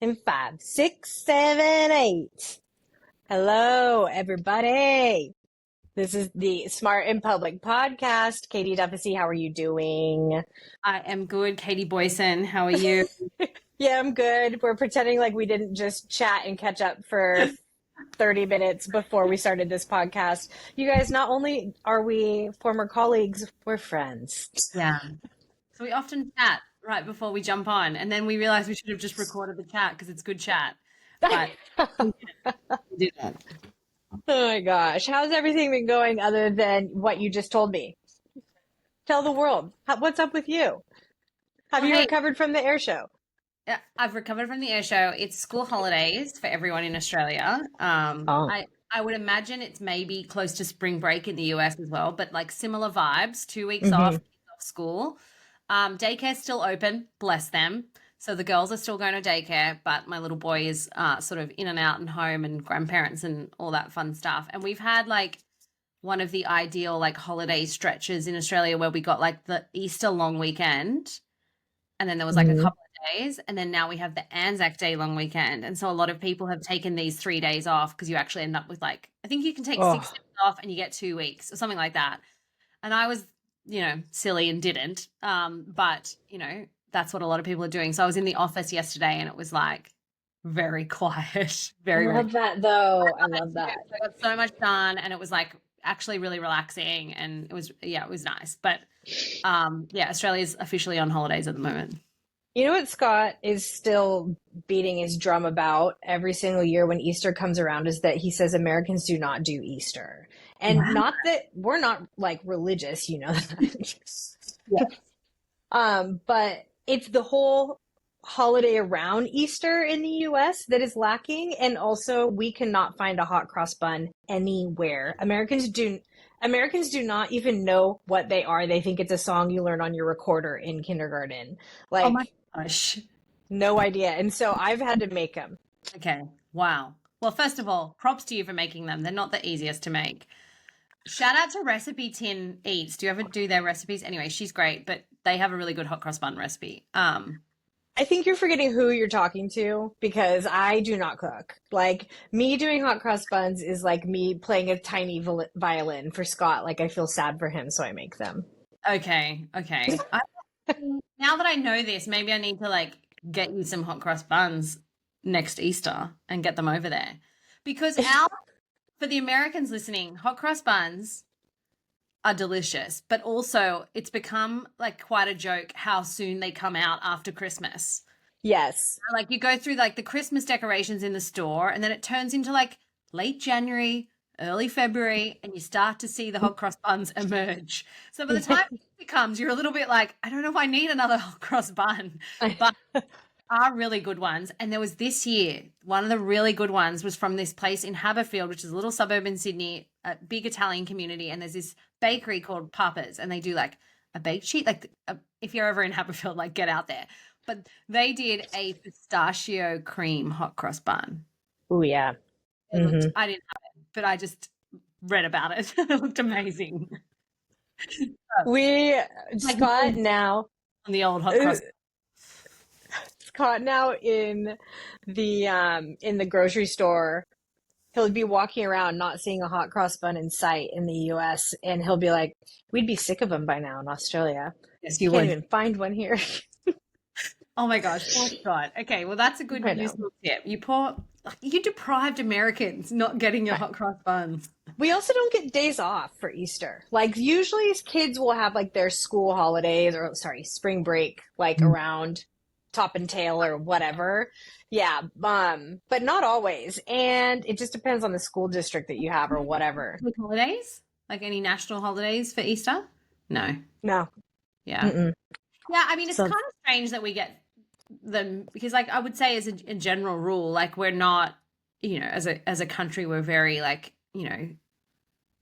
And 5, 6, 7, 8. Hello, everybody. This is the Smart in Public podcast. Katie Duffy, how are you doing? I am good, Katie Boyson. How are you? Yeah, I'm good. We're pretending like we didn't just chat and catch up for 30 minutes before we started this podcast. You guys, not only are we former colleagues, we're friends. Yeah. So we often chat right before we jump on, and then we realize we should have just recorded the chat because it's good chat. But we didn't. Oh my gosh. How's everything been going other than what you just told me? Tell the world. What's up with you? Have Well, you hey, recovered from the air show? I've recovered from the air show. It's school holidays for everyone in Australia. Oh. I would imagine it's maybe close to spring break in the US as well, but like similar vibes, 2 weeks Hmm. off school. Daycare's still open, bless them. So the girls are still going to daycare, but my little boy is sort of in and out and home and grandparents and all that fun stuff. And we've had like one of the ideal like holiday stretches in Australia where we got like the Easter long weekend and then there was like a Hmm. couple of days and then now we have the Anzac Day long weekend. And so a lot of people have taken these 3 days off because you actually end up with like I think you can take Oh, 6 days off and you get 2 weeks or something like that. And I was, silly and didn't. But that's what a lot of people are doing. So I was in the office yesterday and it was like very quiet, I very, very love that though. I love that. I got so much done and it was like actually really relaxing and it was nice. But yeah, Australia's officially on holidays at the moment. You know what Scott is still beating his drum about every single year when Easter comes around is that he says Americans do not do Easter. And Wow. not that we're not like religious, you know that. Yeah. But it's the whole holiday around Easter in the US that is lacking. And also we cannot find a hot cross bun anywhere. Americans do not even know what they are. They think it's a song you learn on your recorder in kindergarten. Oh my Like, gosh. no idea. And so I've had to make them. Okay. Wow. Well, first of all, props to you for making them. They're not the easiest to make. Shout out to Recipe Tin Eats. Do you ever do their recipes? Anyway, she's great, but they have a really good hot cross bun recipe. I think you're forgetting who you're talking to because I do not cook. Like, me doing hot cross buns is like me playing a tiny violin for Scott. Like, I feel sad for him, so I make them. Okay, okay. Now that I know this, maybe I need to like get you some hot cross buns next Easter and get them over there. Because for the Americans listening, hot cross buns are delicious, but also it's become like quite a joke how soon they come out after Christmas. Yes. Like you go through like the Christmas decorations in the store and then it turns into like late January, early February, and you start to see the hot cross buns emerge. So by the time it comes, you're a little bit like, I don't know if I need another hot cross bun, but are really good ones. And there was this year, one of the really good ones was from this place in Haberfield, which is a little suburb in Sydney, a big Italian community. And there's this bakery called Papa's, and they do like a baked sheet. Like if you're ever in Haberfield, like get out there. But they did a pistachio cream hot cross bun. Oh, yeah. Hmm. I didn't have it, but I just read about it. It looked amazing. We, Like Scott now, on the old hot cross. Scott now in the grocery store, he'll be walking around not seeing a hot cross bun in sight in the US, and he'll be like, we'd be sick of them by now in Australia. Yes, you Can't would. even find one here. Oh my gosh. Oh God. Okay. Well, that's a good I know. useful tip. You deprived Americans not getting your hot cross buns. We also don't get days off for Easter. Like usually kids will have like their school holidays or sorry, spring break like around top and tail or whatever. Yeah, but not always. And it just depends on the school district that you have or whatever. Like holidays? Like any national holidays for Easter? No. No. Yeah. Mm-mm. Yeah. I mean, it's So kind of strange that we get them because, like, I would say as a general rule, like, we're not, as a country, we're very like,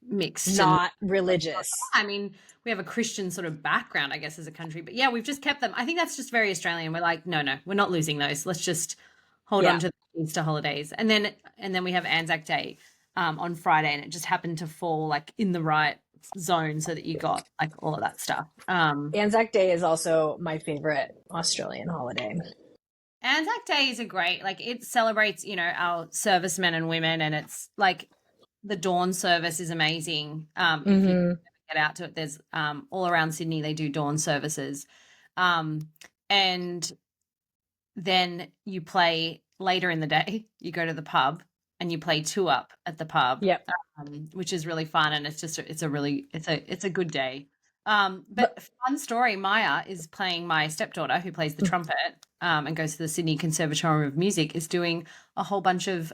mixed and not religious. I mean, we have a Christian sort of background, I guess, as a country. But yeah, we've just kept them. I think that's just very Australian. We're like, no, we're not losing those. Let's just hold on Yeah. to the Easter holidays. And then we have Anzac Day on Friday, and it just happened to fall like in the right zone so that you got like all of that stuff. Anzac Day is also my favorite Australian holiday. Anzac Day is a great, like, it celebrates, our servicemen and women, and it's like the dawn service is amazing. If you get out to it, there's all around Sydney they do dawn services, and then you play later in the day. You go to the pub and you play two up at the pub, Yep. which is really fun, and it's a good day. But fun story, Maya is playing, my stepdaughter who plays the trumpet and goes to the Sydney Conservatorium of Music, is doing a whole bunch of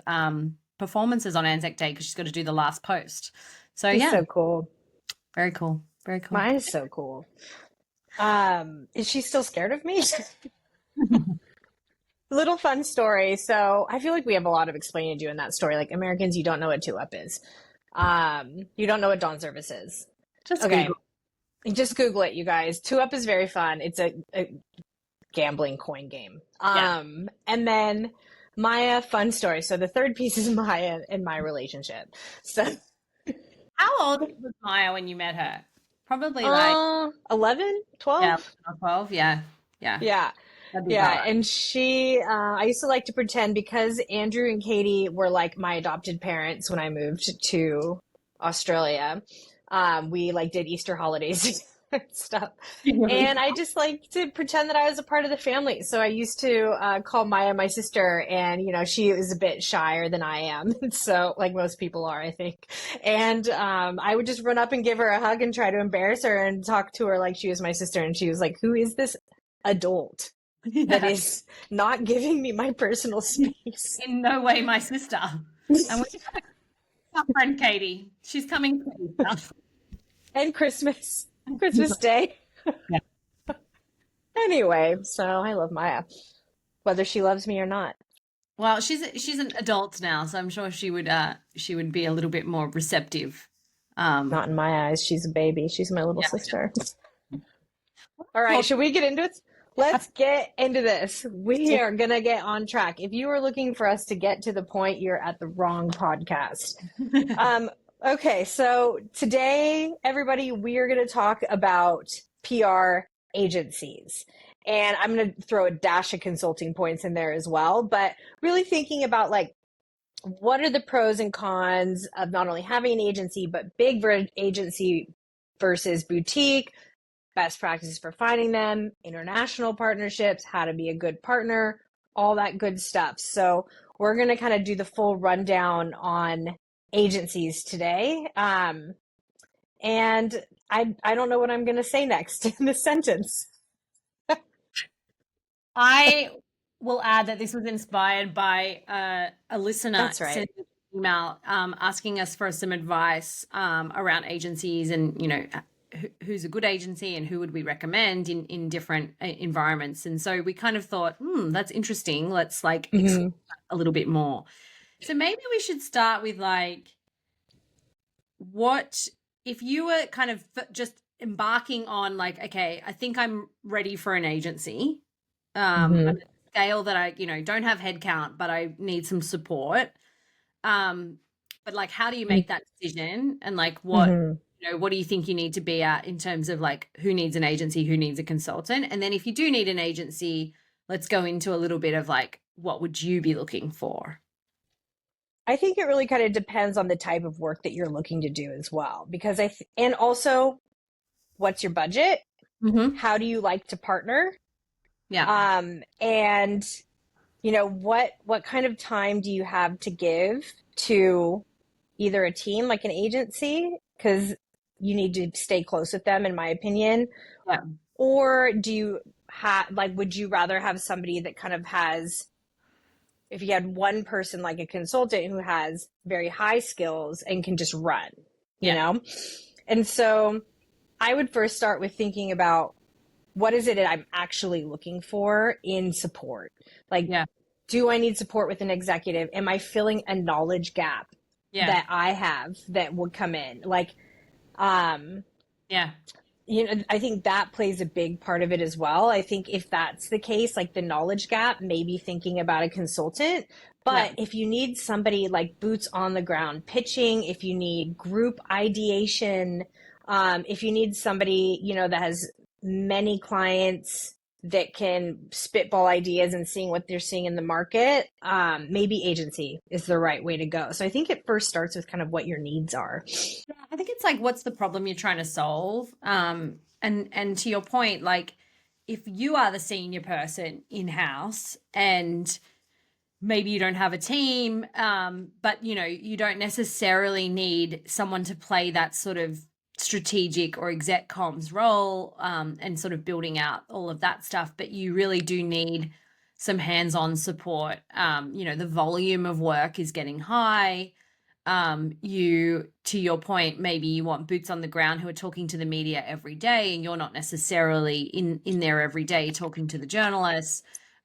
performances on Anzac Day because she's got to do the last post. So It's so cool. Very cool. Very cool. Mine is so cool. Is she still scared of me? Little fun story. So I feel like we have a lot of explaining to do in that story. Like, Americans, you don't know what two-up is. You don't know what dawn service is. Just Google. Just Google it, you guys. Two-up is very fun. It's a gambling coin game. And then Maya, fun story. So the third piece is Maya and my relationship. So how old was Maya when you met her? Probably like 11, 12? Yeah, 12. Yeah. Yeah, and she, I used to like to pretend, because Andrew and Katie were like my adopted parents when I moved to Australia. We like did Easter holidays and stuff. And I just like to pretend that I was a part of the family. So I used to call Maya my sister, and, she is a bit shyer than I am. So, like most people are, I think. And I would just run up and give her a hug and try to embarrass her and talk to her like she was my sister. And she was like, who is this adult that is not giving me my personal space? In no way my sister. And our friend Katie. She's coming for Easter. And Christmas Day. Yeah. Anyway, so I love Maya, whether she loves me or not. Well, she's an adult now, so I'm sure she would be a little bit more receptive. Not in my eyes. She's a baby. She's my little sister. All right, should we get into it? Let's get into this. We are going to get on track. If you are looking for us to get to the point, you're at the wrong podcast. Okay, so today, everybody, we are going to talk about PR agencies. And I'm going to throw a dash of consulting points in there as well. But really thinking about, like, what are the pros and cons of not only having an agency, but big agency versus boutique, best practices for finding them, international partnerships, how to be a good partner, all that good stuff. So we're going to kind of do the full rundown on agencies today. And I don't know what I'm going to say next in this sentence. I will add that this was inspired by a listener. That's right. Sent an email asking us for some advice around agencies, and who's a good agency and who would we recommend in different environments. And so we kind of thought, that's interesting. Let's explore a little bit more. So maybe we should start with, like, what if you were kind of just embarking on, like, okay, I think I'm ready for an agency. At a scale that I, don't have headcount, but I need some support. But, like, how do you make that decision? And, like, what do you think you need to be at in terms of, like, who needs an agency, who needs a consultant? And then if you do need an agency, let's go into a little bit of, like, what would you be looking for? I think it really kind of depends on the type of work that you're looking to do as well, because and also, what's your budget? How do you like to partner? Yeah. And what kind of time do you have to give to either a team like an agency, because you need to stay close with them, in my opinion. Yeah. Or do you would you rather have somebody that kind of has, if you had one person like a consultant who has very high skills and can just run, you know? And so I would first start with thinking about, what is it that I'm actually looking for in support? Like, do I need support with an executive? Am I filling a knowledge gap that I have that would come in? Like, I think that plays a big part of it as well. I think if that's the case, like the knowledge gap, maybe thinking about a consultant. But if you need somebody like boots on the ground pitching, if you need group ideation, if you need somebody, that has many clients that can spitball ideas and seeing what they're seeing in the market, maybe agency is the right way to go. So I think it first starts with kind of what your needs are. I think it's like, what's the problem you're trying to solve? And to your point, like if you are the senior person in-house and maybe you don't have a team, but you don't necessarily need someone to play that sort of strategic or exec comms role, and sort of building out all of that stuff, but you really do need some hands-on support. The volume of work is getting high. To your point, maybe you want boots on the ground who are talking to the media every day, and you're not necessarily in there every day talking to the journalists.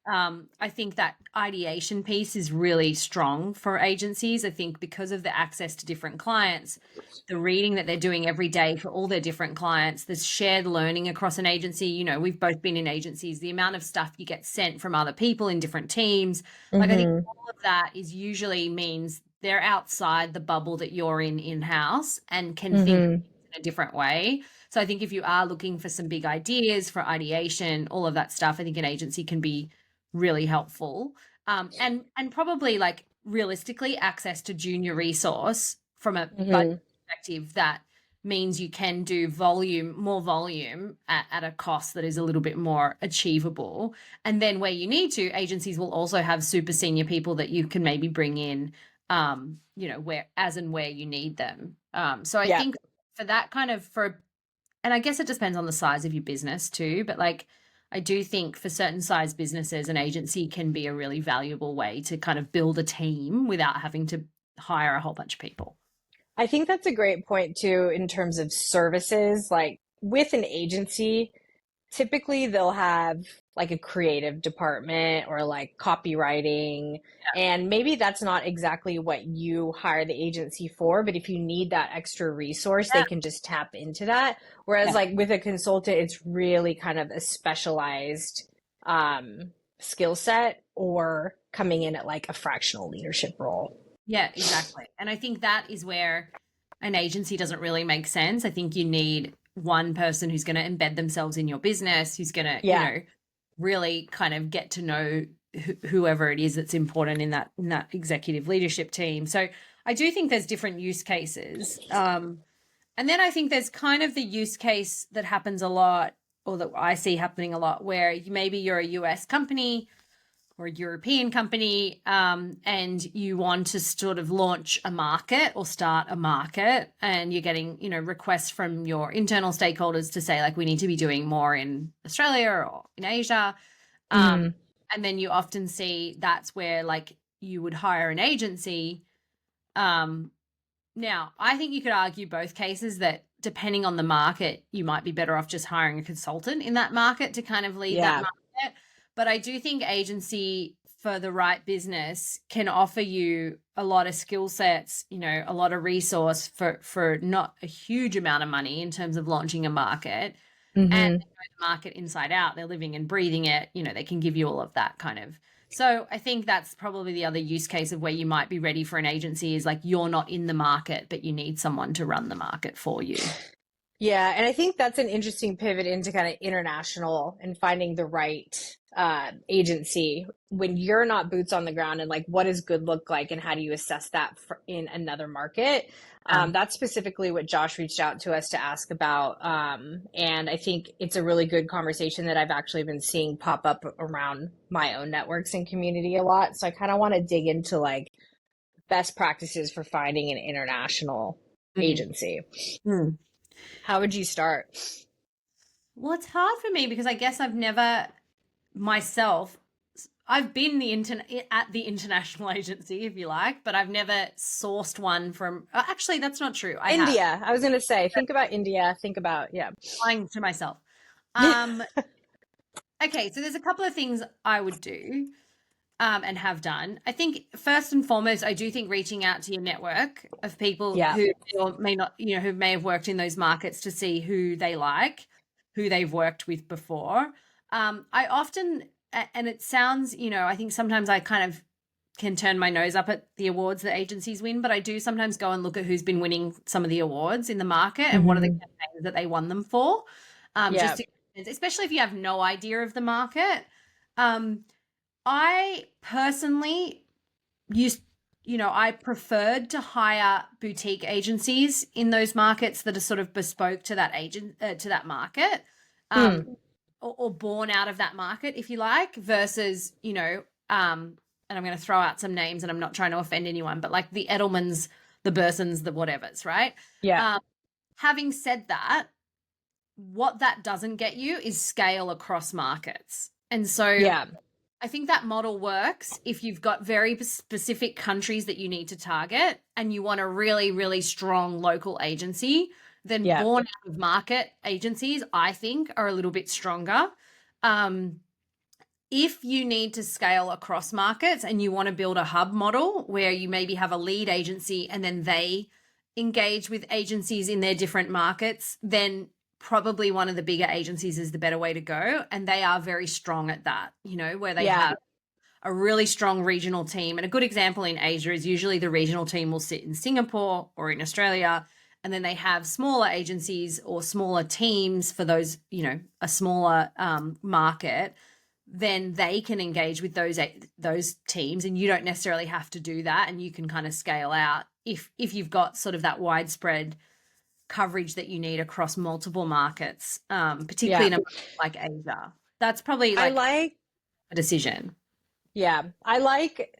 I think that ideation piece is really strong for agencies. I think because of the access to different clients, the reading that they're doing every day for all their different clients, there's shared learning across an agency. We've both been in agencies, the amount of stuff you get sent from other people in different teams. Like I think all of that is usually means they're outside the bubble that you're in-house and can think in a different way. So I think if you are looking for some big ideas for ideation, all of that stuff, I think an agency can be really helpful. And probably like realistically access to junior resource from a budget perspective that means you can do more volume at a cost that is a little bit more achievable. And then where you need to, agencies will also have super senior people that you can maybe bring in, where you need them. So I think for that kind of and I guess it depends on the size of your business too, but like I do think for certain size businesses, an agency can be a really valuable way to kind of build a team without having to hire a whole bunch of people. I think that's a great point too, in terms of services. Like with an agency, typically they'll have like a creative department or like copywriting. And maybe that's not exactly what you hire the agency for, but if you need that extra resource, they can just tap into that. Whereas like with a consultant, it's really kind of a specialized skill set, or coming in at like a fractional leadership role. Yeah, exactly. And I think that is where an agency doesn't really make sense. I think you need one person who's going to embed themselves in your business, who's going to, really kind of get to know whoever it is that's important in that executive leadership team. So I do think there's different use cases. And then I think there's kind of the use case that happens a lot, or that I see happening a lot, where maybe you're a US company or a European company, and you want to sort of launch a market or start a market, and you're getting, requests from your internal stakeholders to say, like, we need to be doing more in Australia or in Asia. And then you often see that's where, like, you would hire an agency. Now, I think you could argue both cases, that depending on the market, you might be better off just hiring a consultant in that market to kind of lead that market. But I do think agency for the right business can offer you a lot of skill sets, a lot of resource for not a huge amount of money in terms of launching a market. And they know the market inside out. They're living and breathing it. They can give you all of that kind of. So I think that's probably the other use case of where you might be ready for an agency, is like you're not in the market, but you need someone to run the market for you. Yeah, and I think that's an interesting pivot into kind of international and finding the right agency when you're not boots on the ground, and like what does good look like and how do you assess that in another market. That's specifically what Josh reached out to us to ask about, and I think it's a really good conversation that I've actually been seeing pop up around my own networks and community a lot. So I kind of want to dig into like best practices for finding an international agency. How would you start? Well, it's hard for me because I guess I've never myself, I've been at the international agency, if you like, but I've never sourced one from, actually, that's not true. India. I was going to say, think about India. Think about, lying to myself. Okay, so there's a couple of things I would do and have done. I think first and foremost, I do think reaching out to your network of people who may not, who may have worked in those markets to see who they like, who they've worked with before. I often, and it sounds, I think sometimes I kind of can turn my nose up at the awards that agencies win, but I do sometimes go and look at who's been winning some of the awards in the market and what are the campaigns that they won them for, just to get especially if you have no idea of the market. I personally I preferred to hire boutique agencies in those markets that are sort of bespoke to that to that market, or born out of that market, if you like, versus, and I'm going to throw out some names and I'm not trying to offend anyone, but like the Edelmans, the Bursons, the whatevers, right? Yeah. Having said that, what that doesn't get you is scale across markets. And so Yeah. I think that model works if you've got very specific countries that you need to target and you want a really, really strong local agency. Then born out of market agencies, I think, are a little bit stronger. If you need to scale across markets and you want to build a hub model where you maybe have a lead agency and then they engage with agencies in their different markets, then probably one of the bigger agencies is the better way to go. And they are very strong at that, where they have a really strong regional team. And a good example in Asia is usually the regional team will sit in Singapore or in Australia, and then they have smaller agencies or smaller teams for those, a smaller market. Then they can engage with those teams, and you don't necessarily have to do that, and you can kind of scale out if you've got sort of that widespread coverage that you need across multiple markets, particularly in a market like Asia. That's probably like a decision. Yeah, I like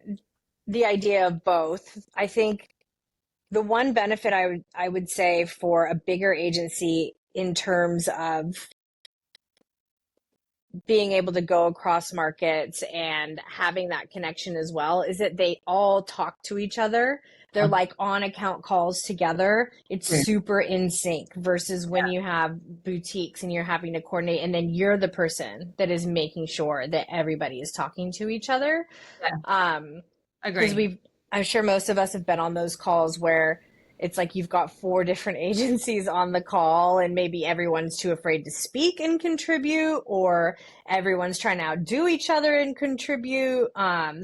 the idea of both. I think the one benefit I would say for a bigger agency in terms of being able to go across markets and having that connection as well is that they all talk to each other. They're like on account calls together. It's super in sync versus when you have boutiques and you're having to coordinate and then you're the person that is making sure that everybody is talking to each other. Agree. Because I'm sure most of us have been on those calls where it's like you've got 4 different agencies on the call and maybe everyone's too afraid to speak and contribute, or everyone's trying to outdo each other and contribute.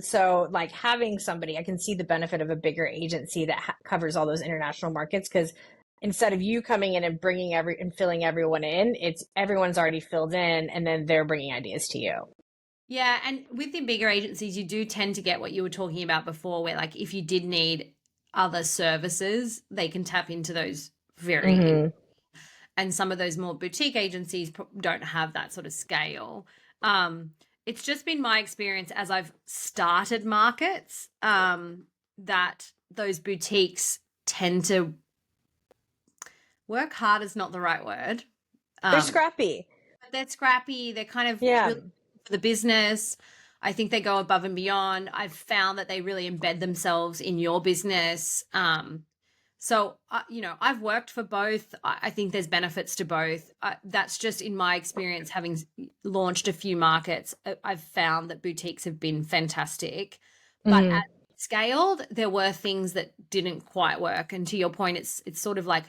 So like having somebody, I can see the benefit of a bigger agency that covers all those international markets, because instead of you coming in and bringing and filling everyone in, it's everyone's already filled in and then they're bringing ideas to you. Yeah, and with the bigger agencies, you do tend to get what you were talking about before, where like if you did need other services, they can tap into those very and some of those more boutique agencies don't have that sort of scale. It's just been my experience as I've started markets, that those boutiques tend to work hard is not the right word. They're scrappy. They're scrappy. They're kind of really for the business. I think they go above and beyond. I've found that they really embed themselves in your business. So, I've worked for both. I think there's benefits to both. That's just in my experience, having launched a few markets, I've found that boutiques have been fantastic. But as scaled, there were things that didn't quite work. And to your point, it's sort of like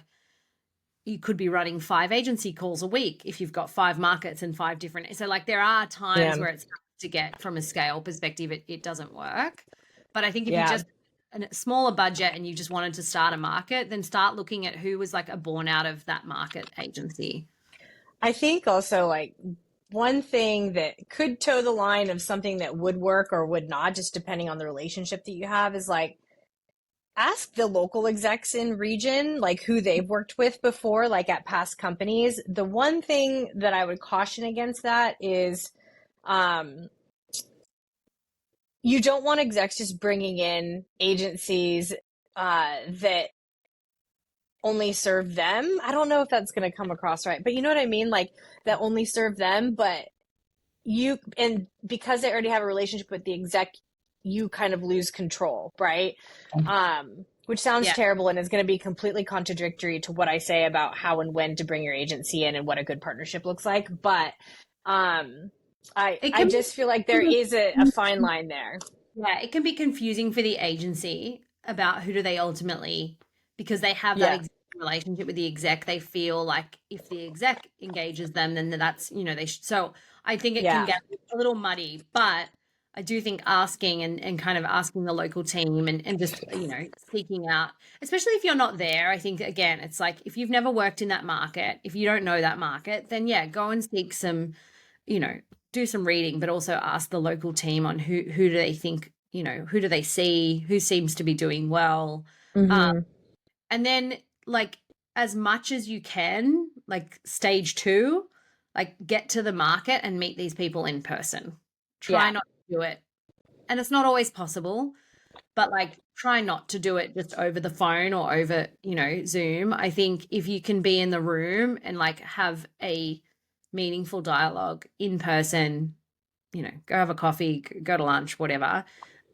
you could be running 5 agency calls a week if you've got 5 markets and 5 different. So like there are times where it's to get from a scale perspective, it doesn't work. But I think if you just a smaller budget and you just wanted to start a market, then start looking at who was like a born out of that market agency. I think also like one thing that could toe the line of something that would work or would not, just depending on the relationship that you have, is like ask the local execs in region, like who they've worked with before, like at past companies. The one thing that I would caution against that is you don't want execs just bringing in agencies that only serve them. I don't know if that's going to come across right, but you know what I mean? Like that only serve them, but and because they already have a relationship with the exec, you kind of lose control, right? Which sounds terrible and is going to be completely contradictory to what I say about how and when to bring your agency in and what a good partnership looks like. But I just feel like there is a fine line there. Yeah, it can be confusing for the agency about who do they ultimately, because they have that relationship with the exec. They feel like if the exec engages them, then that's, so I think it can get a little muddy, but I do think asking and kind of asking the local team and just, seeking out, especially if you're not there, I think, again, it's like if you've never worked in that market, if you don't know that market, then yeah, go and seek some, do some reading, but also ask the local team on who do they think, who do they see, who seems to be doing well. Um, Mm-hmm. and then like as much as you can, like stage 2, like get to the market and meet these people in person. Try Yeah. not to do it. And it's not always possible, but like try not to do it just over the phone or over, Zoom. I think if you can be in the room and like have a meaningful dialogue in person, go have a coffee, go to lunch, whatever.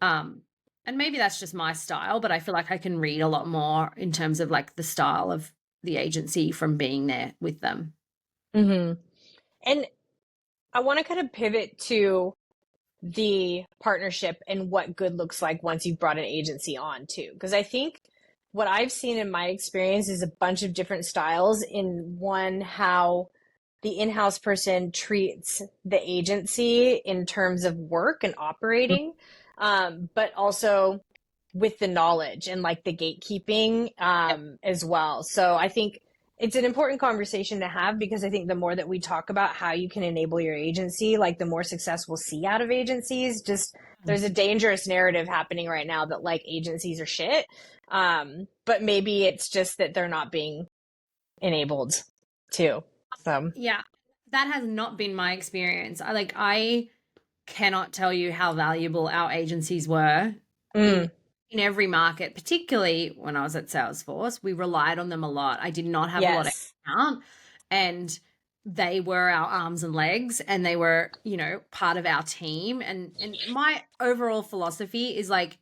And maybe that's just my style, but I feel like I can read a lot more in terms of like the style of the agency from being there with them. Mm-hmm. And I want to kind of pivot to the partnership and what good looks like once you've brought an agency on too. Because I think what I've seen in my experience is a bunch of different styles in one, how the in-house person treats the agency in terms of work and operating, but also with the knowledge and like the gatekeeping Yep. as well. So I think it's an important conversation to have because I think the more that we talk about how you can enable your agency, like the more success we'll see out of agencies. Just there's a dangerous narrative happening right now that like agencies are shit. But maybe it's just that they're not being enabled too. So, Yeah, that has not been my experience. I cannot tell you how valuable our agencies were in mm, in every market, particularly when I was at Salesforce. We relied on them a lot. I did not have a lot of yes. account, and they were our arms and legs, and they were, part of our team. And my overall philosophy is like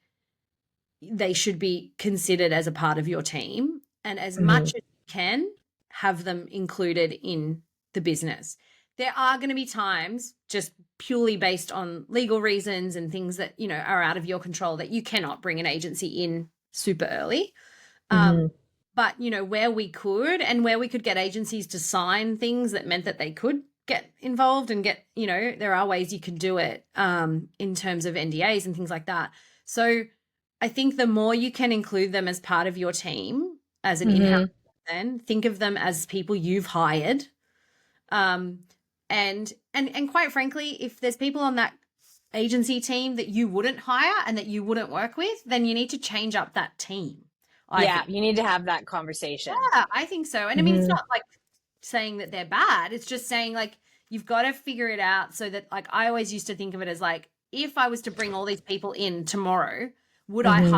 they should be considered as a part of your team, and as Mm-hmm. much as you can have them included in the business. There are going to be times just purely based on legal reasons and things that, are out of your control that you cannot bring an agency in super early. Mm-hmm. But, where we could and where we could get agencies to sign things that meant that they could get involved and get, there are ways you can do it in terms of NDAs and things like that. So I think the more you can include them as part of your team as an in-house Mm-hmm. person, think of them as people you've hired. Um, and quite frankly, if there's people on that agency team that you wouldn't hire and that you wouldn't work with, then you need to change up that team, I Yeah, think. you need to have that conversation. Yeah, I think so. And I mean, it's Mm-hmm. not like saying that they're bad. It's just saying like you've got to figure it out so that like I always used to think of it as like if I was to bring all these people in tomorrow, would I hire Mm-hmm.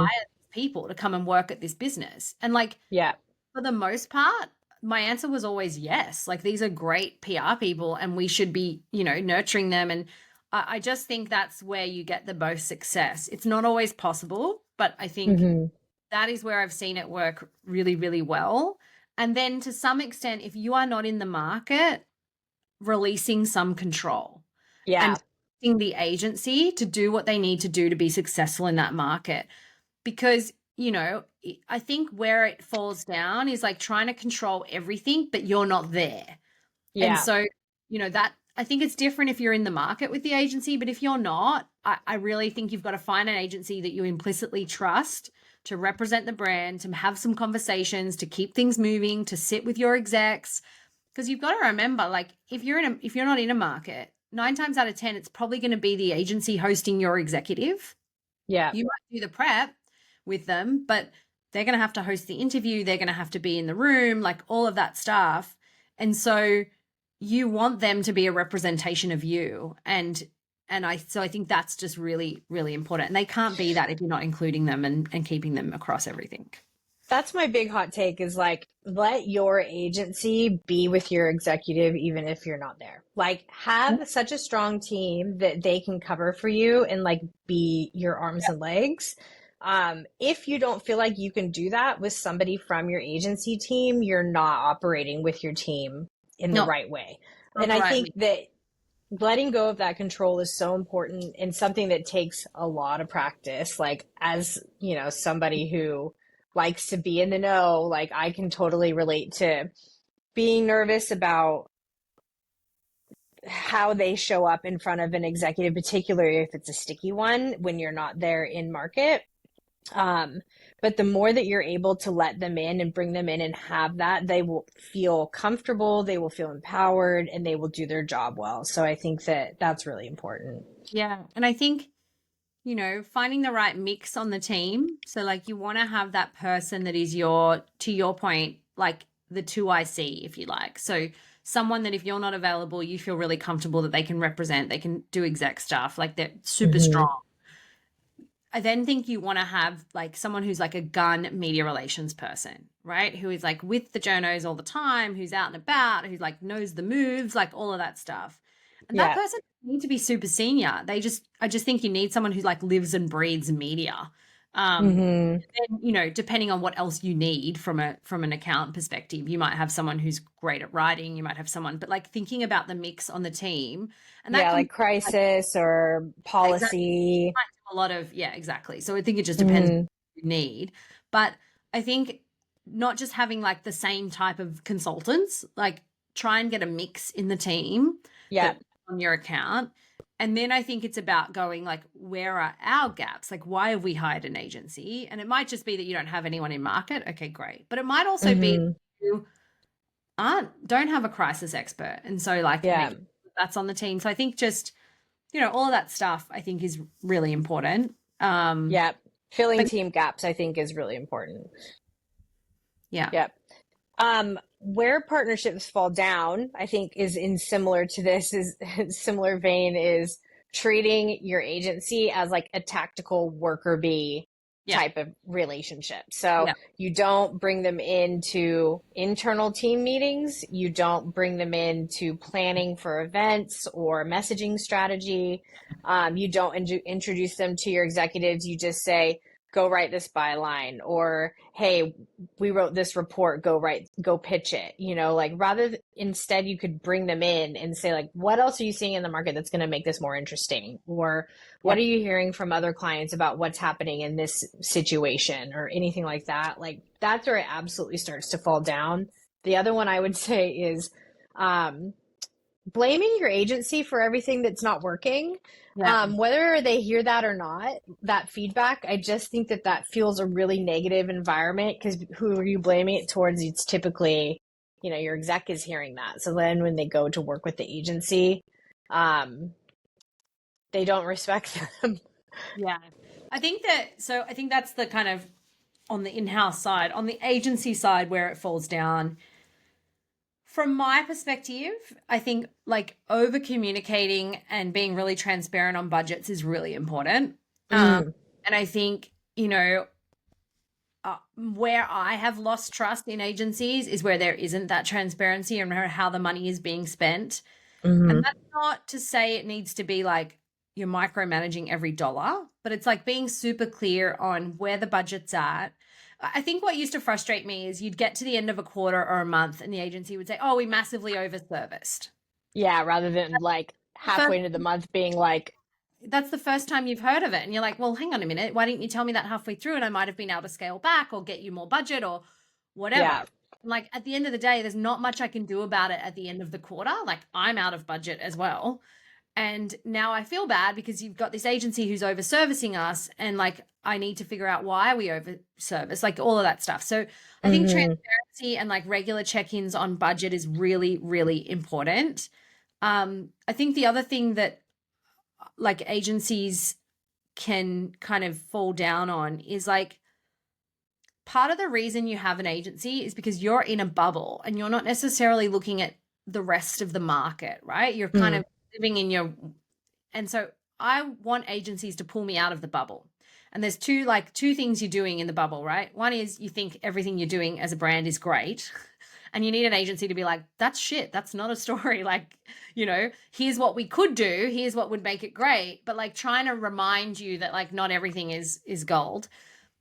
these people to come and work at this business? And like Yeah. for the most part, my answer was always yes. Like these are great PR people and we should be, nurturing them. And I just think that's where you get the most success. It's not always possible, but I think Mm-hmm. that is where I've seen it work really, really well. And then to some extent, if you are not in the market, releasing some control and Yeah. trusting the agency to do what they need to do to be successful in that market. Because, I think where it falls down is like trying to control everything, but you're not there. And Yeah. so, that I think it's different if you're in the market with the agency, but if you're not, I really think you've got to find an agency that you implicitly trust to represent the brand, to have some conversations, to keep things moving, to sit with your execs. Because you've got to remember, like, if you're not in a market, 9 times out of 10, it's probably going to be the agency hosting your executive. Yeah. You might do the prep with them, but they're going to have to host the interview. They're going to have to be in the room, like all of that stuff. And so you want them to be a representation of you. So I think that's just really, really important. And they can't be that if you're not including them and keeping them across everything. That's my big hot take is like, let your agency be with your executive, even if you're not there. Like, have such a strong team that they can cover for you and like be your arms and legs. If you don't feel like you can do that with somebody from your agency team, you're not operating with your team in the No, right way. not And the I right think way. that letting go of that control is so important and something that takes a lot of practice. Like, as you know, somebody who likes to be in the know, like I can totally relate to being nervous about how they show up in front of an executive, particularly if it's a sticky one when you're not there in market. But the more that you're able to let them in and bring them in and have that, they will feel comfortable, they will feel empowered, and they will do their job well. So I think that that's really important. Yeah. And I think, finding the right mix on the team. So like you want to have that person that is to your point, like the 2IC, if you like. So someone that if you're not available, you feel really comfortable that they can represent, they can do exec stuff, like they're super strong. I then think you want to have like someone who's like a gun media relations person, right? Who is like with the journos all the time, who's out and about, who like knows the moves, like all of that stuff. And that person needs to be super senior. I just think you need someone who like lives and breathes media. And, depending on what else you need from an account perspective, you might have someone who's great at writing, you might have someone, but like thinking about the mix on the team, and that like crisis or policy. Exactly. A lot of, exactly. So I think it just depends on what you need. But I think not just having like the same type of consultants, like try and get a mix in the team on your account. And then I think it's about going like, where are our gaps? Like, why have we hired an agency? And it might just be that you don't have anyone in market. Okay, great. But it might also be that you don't have a crisis expert. And so like that's on the team. So I think just, all of that stuff I think is really important. Filling team gaps I think is really important. Where partnerships fall down, I think is in similar to this, is similar vein, is treating your agency as like a tactical worker bee type of relationship. So you don't bring them into internal team meetings. You don't bring them into planning for events or messaging strategy. You don't introduce them to your executives. You just say, go write this byline, or, hey, we wrote this report, go pitch it, instead you could bring them in and say like, what else are you seeing in the market that's going to make this more interesting? Or what are you hearing from other clients about what's happening in this situation or anything like that? Like that's where it absolutely starts to fall down. The other one I would say is, blaming your agency for everything that's not working. Whether they hear that or not, that feedback, I just think that feels a really negative environment, because who are you blaming it towards? It's typically, your exec is hearing that. So then when they go to work with the agency, they don't respect them. I think that's the kind of on the in-house side. On the agency side where it falls down, from my perspective, I think like over communicating and being really transparent on budgets is really important. And I think, where I have lost trust in agencies is where there isn't that transparency and how the money is being spent. And that's not to say it needs to be like you're micromanaging every dollar, but it's like being super clear on where the budget's at. I think what used to frustrate me is you'd get to the end of a quarter or a month and the agency would say, oh, we massively overserviced. Rather than like halfway into the month being like, that's the first time you've heard of it. And you're like, well, hang on a minute. Why didn't you tell me that halfway through? And I might have been able to scale back or get you more budget or whatever. Like at the end of the day, there's not much I can do about it at the end of the quarter. Like I'm out of budget as well. And now I feel bad because you've got this agency who's over servicing us, and like I need to figure out why we over service, like all of that stuff. So I think transparency and like regular check-ins on budget is really, really important. I think the other thing that like agencies can kind of fall down on is like part of the reason you have an agency is because you're in a bubble and you're not necessarily looking at the rest of the market, right? You're kind of living in your, and so I want agencies to pull me out of the bubble. And there's two things you're doing in the bubble, right? One is you think everything you're doing as a brand is great, and you need an agency to be like, that's shit. That's not a story. Like, here's what we could do. Here's what would make it great. But like trying to remind you that like not everything is gold.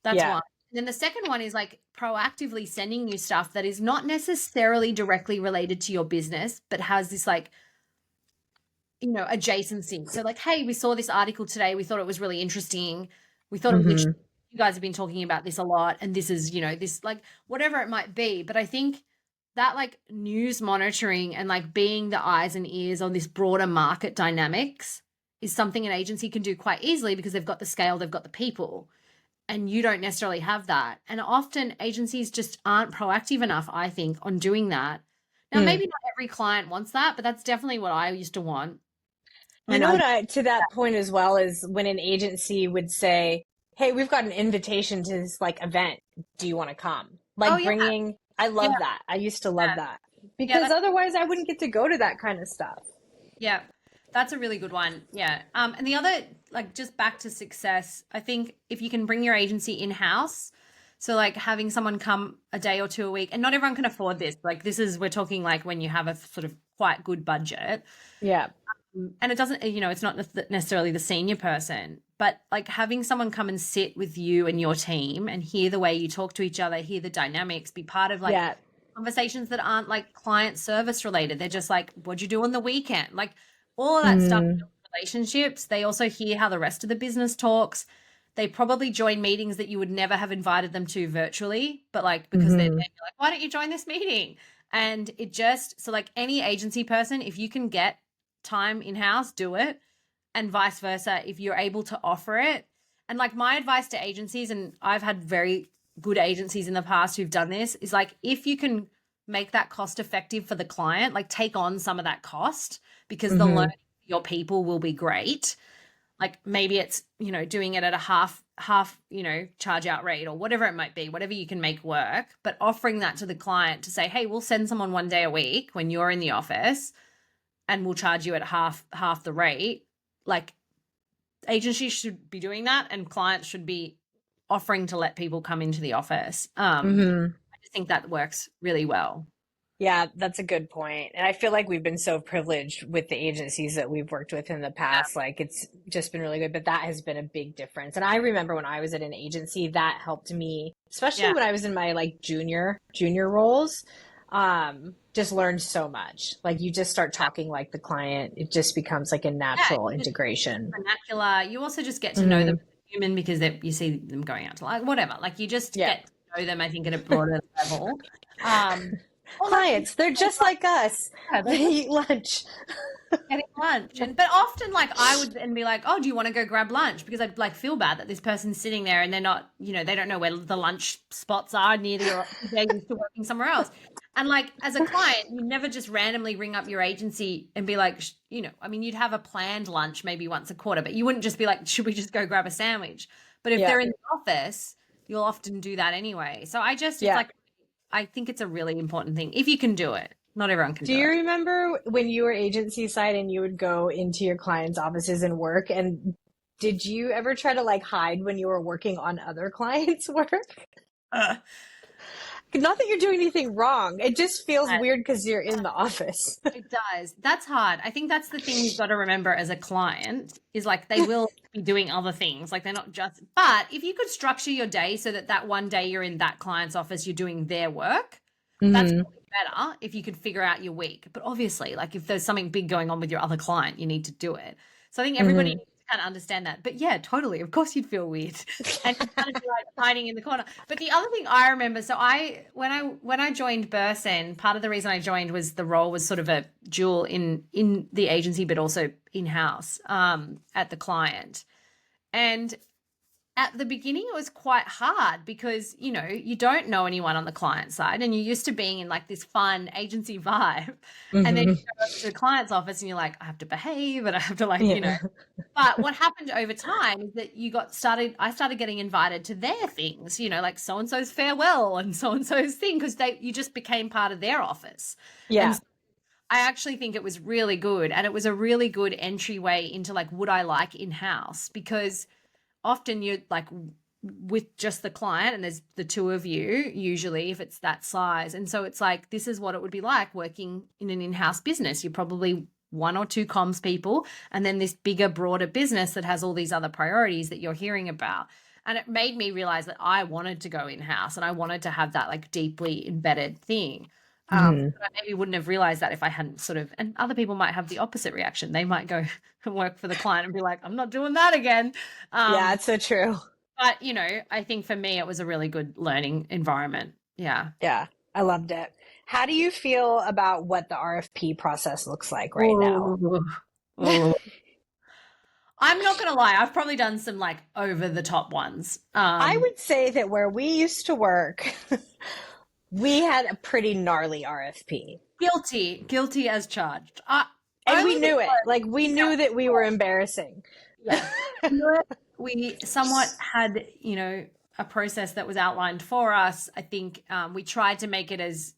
That's one. And then the second one is like proactively sending you stuff that is not necessarily directly related to your business, but has this like, adjacency. So like, hey, we saw this article today. We thought it was really interesting. We thought it was interesting. You guys have been talking about this a lot. And this is, this like whatever it might be. But I think that like news monitoring and like being the eyes and ears on this broader market dynamics is something an agency can do quite easily because they've got the scale, they've got the people, and you don't necessarily have that. And often agencies just aren't proactive enough, I think, on doing that. Now, maybe not every client wants that, but that's definitely what I used to want. You And know I, what to that point as well is when an agency would say, "Hey, we've got an invitation to this like event. Do you want to come?" oh Like yeah, bringing, I yeah, love that. I used to love that yeah, because otherwise I wouldn't get to go to that kind of stuff. yeah, that's a really good one. Yeah. And the other, like, just back to success, I think if you can bring your agency in-house, so like having someone come a day or two a week, and not everyone can afford this. Like this is, we're talking like when you have a sort of quite good budget. Yeah. And it doesn't, it's not necessarily the senior person, but like having someone come and sit with you and your team and hear the way you talk to each other, hear the dynamics, be part of like Yeah. conversations that aren't like client service related. They're just like, what'd you do on the weekend? Like all of that stuff, relationships. They also hear how the rest of the business talks. They probably join meetings that you would never have invited them to virtually, but like because they're there, you're like, why don't you join this meeting? And it just, so like any agency person, if you can get time in-house, do it. And vice versa, if you're able to offer it. And like my advice to agencies, and I've had very good agencies in the past who've done this, is like if you can make that cost effective for the client, like take on some of that cost because the learning for your people will be great. Like maybe it's, doing it at a half, charge out rate or whatever it might be, whatever you can make work, but offering that to the client to say, hey, we'll send someone one day a week when you're in the office and we'll charge you at half the rate. Like agencies should be doing that and clients should be offering to let people come into the office. I just think that works really well. Yeah, that's a good point. And I feel like we've been so privileged with the agencies that we've worked with in the past. Like it's just been really good, but that has been a big difference. And I remember when I was at an agency that helped me, especially when I was in my like junior roles, just learned so much. Like you just start talking like the client. It just becomes like a natural integration. Vernacular. You also just get to know them as a human because you see them going out to like whatever. Like you just get to know them, I think, at a broader level. Clients, they're just like us. They eat lunch. Getting lunch. But often like I would then be like, oh, do you want to go grab lunch? Because I'd like feel bad that this person's sitting there and they're not, they don't know where the lunch spots are near they're used to working somewhere else. And like as a client, you never just randomly ring up your agency and be like, you'd have a planned lunch maybe once a quarter, but you wouldn't just be like, should we just go grab a sandwich? But if they're in the office, you'll often do that anyway. So it's like, I think it's a really important thing if you can do it. Not everyone can do it. Do you remember when you were agency side and you would go into your clients' offices and work? And did you ever try to like hide when you were working on other clients' work? Not that you're doing anything wrong. It just feels weird because you're in the office. It does. That's hard. I think that's the thing you've got to remember as a client is like they will be doing other things. Like they're not just, but if you could structure your day so that one day you're in that client's office, you're doing their work, that's probably better if you could figure out your week. But obviously, like if there's something big going on with your other client, you need to do it. So I think everybody needs to kind of understand that. But yeah, totally. Of course you'd feel weird and you'd kind of be like hiding in the corner. But the other thing I remember, so when I joined Burson, part of the reason I joined was the role was sort of a dual in the agency, but also in-house at the client. And at the beginning, it was quite hard because, you don't know anyone on the client side and you're used to being in like this fun agency vibe. And then you go up to the client's office and you're like, I have to behave and I have to like, But what happened over time is that I started getting invited to their things, like so-and-so's farewell and so-and-so's thing because you just became part of their office. Yeah. And so I actually think it was really good. And it was a really good entryway into like, would I like in-house? Because often you're like with just the client and there's the two of you usually if it's that size. And so it's like, this is what it would be like working in an in-house business. You're probably one or two comms people and then this bigger, broader business that has all these other priorities that you're hearing about. And it made me realize that I wanted to go in-house and I wanted to have that like deeply embedded thing. But I maybe wouldn't have realized that if I hadn't and other people might have the opposite reaction. They might go and work for the client and be like, I'm not doing that again. Yeah, it's so true. But, I think for me, it was a really good learning environment. Yeah. Yeah. I loved it. How do you feel about what the RFP process looks like right now? Oh, oh. I'm not going to lie. I've probably done some like over the top ones. I would say that where we used to work, we had a pretty gnarly RFP. Guilty as charged. And we Only knew it. because, Like, we knew that we were embarrassing. yeah, we somewhat had, a process that was outlined for us. I think we tried to make it as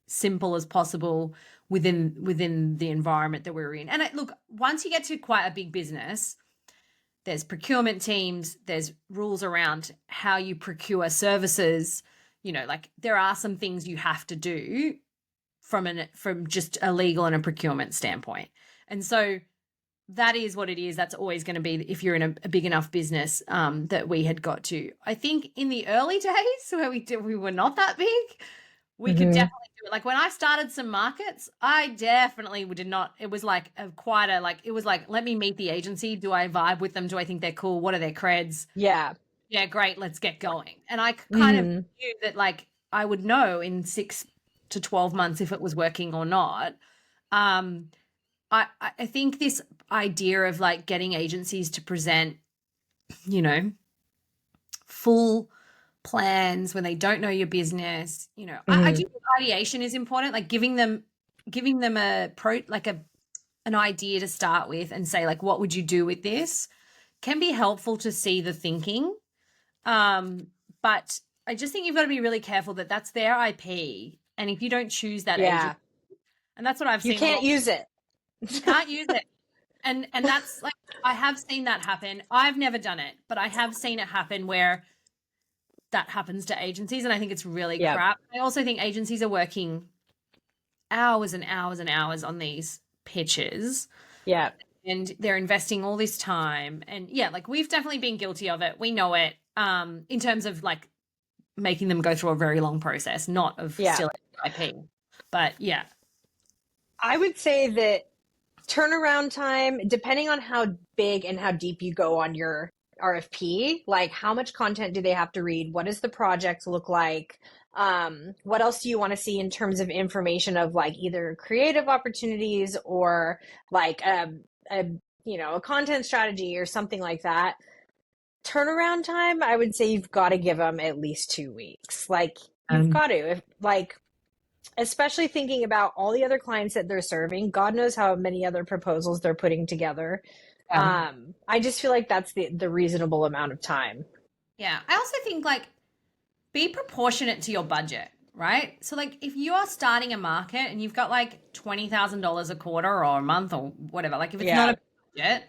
simple as possible within the environment that we were in. And look, once you get to quite a big business, there's procurement teams, there's rules around how you procure services. Like there are some things you have to do from just a legal and a procurement standpoint. And so that is what it is. That's always going to be if you're in a big enough business that we had got to. I think in the early days where we were not that big, we could definitely do it. Like when I started some markets, I definitely did not. It was like it was like, let me meet the agency. Do I vibe with them? Do I think they're cool? What are their creds? Yeah. Yeah, great. Let's get going. And I kind of knew that like I would know in 6 to 12 months if it was working or not. I think this idea of like getting agencies to present, full plans when they don't know your business, I do think ideation is important, like giving them an idea to start with and say like, what would you do with this, can be helpful to see the thinking. But I just think you've got to be really careful that that's their IP. And if you don't choose that agent, and that's what I've seen. You can't use it. You can't use it. And that's like, I have seen that happen. I've never done it, but I have seen it happen where that happens to agencies. And I think it's really crap. I also think agencies are working hours and hours and hours on these pitches. Yeah. And they're investing all this time. And yeah, like we've definitely been guilty of it. We know it in terms of like making them go through a very long process, not of stealing IP. But yeah. I would say that turnaround time, depending on how big and how deep you go on your RFP, like how much content do they have to read? What does the project look like? What else do you want to see in terms of information of like either creative opportunities or like a content strategy or something like that? Turnaround time, I would say you've got to give them at least 2 weeks. Like you've got to, especially thinking about all the other clients that they're serving. God knows how many other proposals they're putting together. I just feel like that's the reasonable amount of time. Yeah. I also think like be proportionate to your budget, right? So like if you are starting a market and you've got like $20,000 a quarter or a month or whatever, like if it's not a budget,